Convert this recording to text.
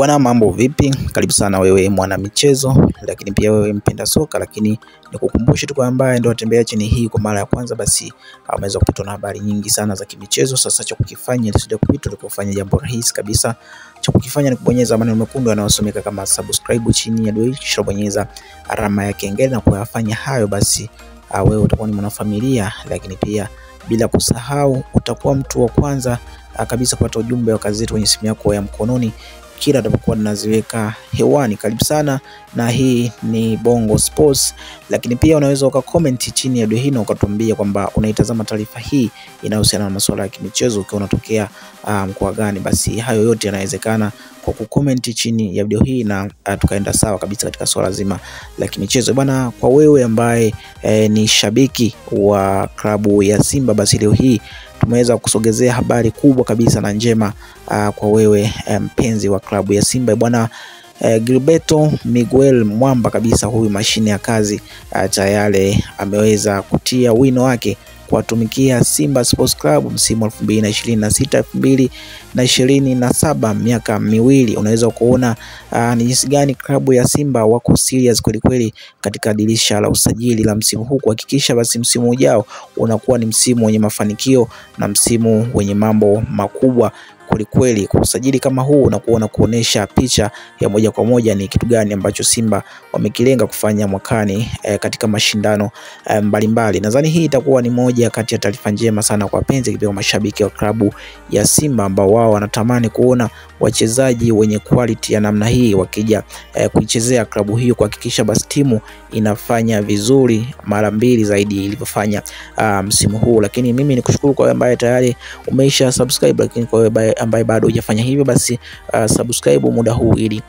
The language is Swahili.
Bwana, mambo vipi? Karibu sana wewe mwana michezo, lakini pia wewe mpenda soka, lakini nikukumbushe tu kwamba ndio watembea chini hii kwa mara ya kwanza, basi umeweza kupata habari nyingi sana za kimichezo. Sasa cha kukifanya ili usije kupitwa, tukufanya jambo rahisi kabisa. Cha kukifanya ni kubonyeza maneno mekundu yanayosomeka kama subscribe chini ya video hii, kisha bonyeza alama ya kengele, na kuyafanya hayo basi wewe utakuwa ni mwanafamilia, lakini pia bila kusahau utakuwa mtu wa kwanza kabisa kupata ujumbe wa kazi yetu kwenye simu yako ya mkononi kila tunapokuwa tunaziweka hewani. Karibu sana, na hii ni Bongo Sports. Lakini pia unaweza ukacomment chini ya video hii na ukatuambia kwamba unaitazama taarifa hii inayohusiana na masuala ya kimichezo ukiwa unatokea mkoa gani. Basi hayo yote yanawezekana kwa kucomment chini ya video hii, na tukaenda sawa kabisa katika swala zima la kimichezo bwana. Kwa wewe ambaye ni shabiki wa klabu ya Simba, basi leo hii tumeweza kusogezea habari kubwa kabisa na njema kwa wewe mpenzi wa klabu ya Simba bwana. Gilberto Miguel Mwamba kabisa, huyu mashine ya kazi tayari ameweza kutia wino wake kuwatumikia Simba Sports Club msimu 2026-2027, miaka miwili. Unaweza kuona ni jinsi gani klabu ya Simba wako serious kweli kweli katika dirisha la usajili la msimu huu, kuhakikisha basi msimu ujao unakuwa ni msimu wenye mafanikio na msimu wenye mambo makubwa kweli. Kwa usajili kama huu unakuwa kuonesha picha ya moja kwa moja ni kitu gani ambacho Simba wamekilenga kufanya mwakani katika mashindano mbalimbali. Nadhani hii itakuwa ni moja kati ya taarifa njema sana kwa wapenzi wa mashabiki wa klabu ya Simba, ambao wao wanatamani kuona wachezaji wenye quality ya namna hii wakija kuichezea klabu hiyo, kuhakikisha basi timu inafanya vizuri mara mbili zaidi ilivyofanya msimu huu. Lakini mimi nikushukuru kwa wewe ambaye tayari umeisha subscribe, lakini kwa wewe ambaye bado hujafanya hivyo, basi subscribe muda huu ili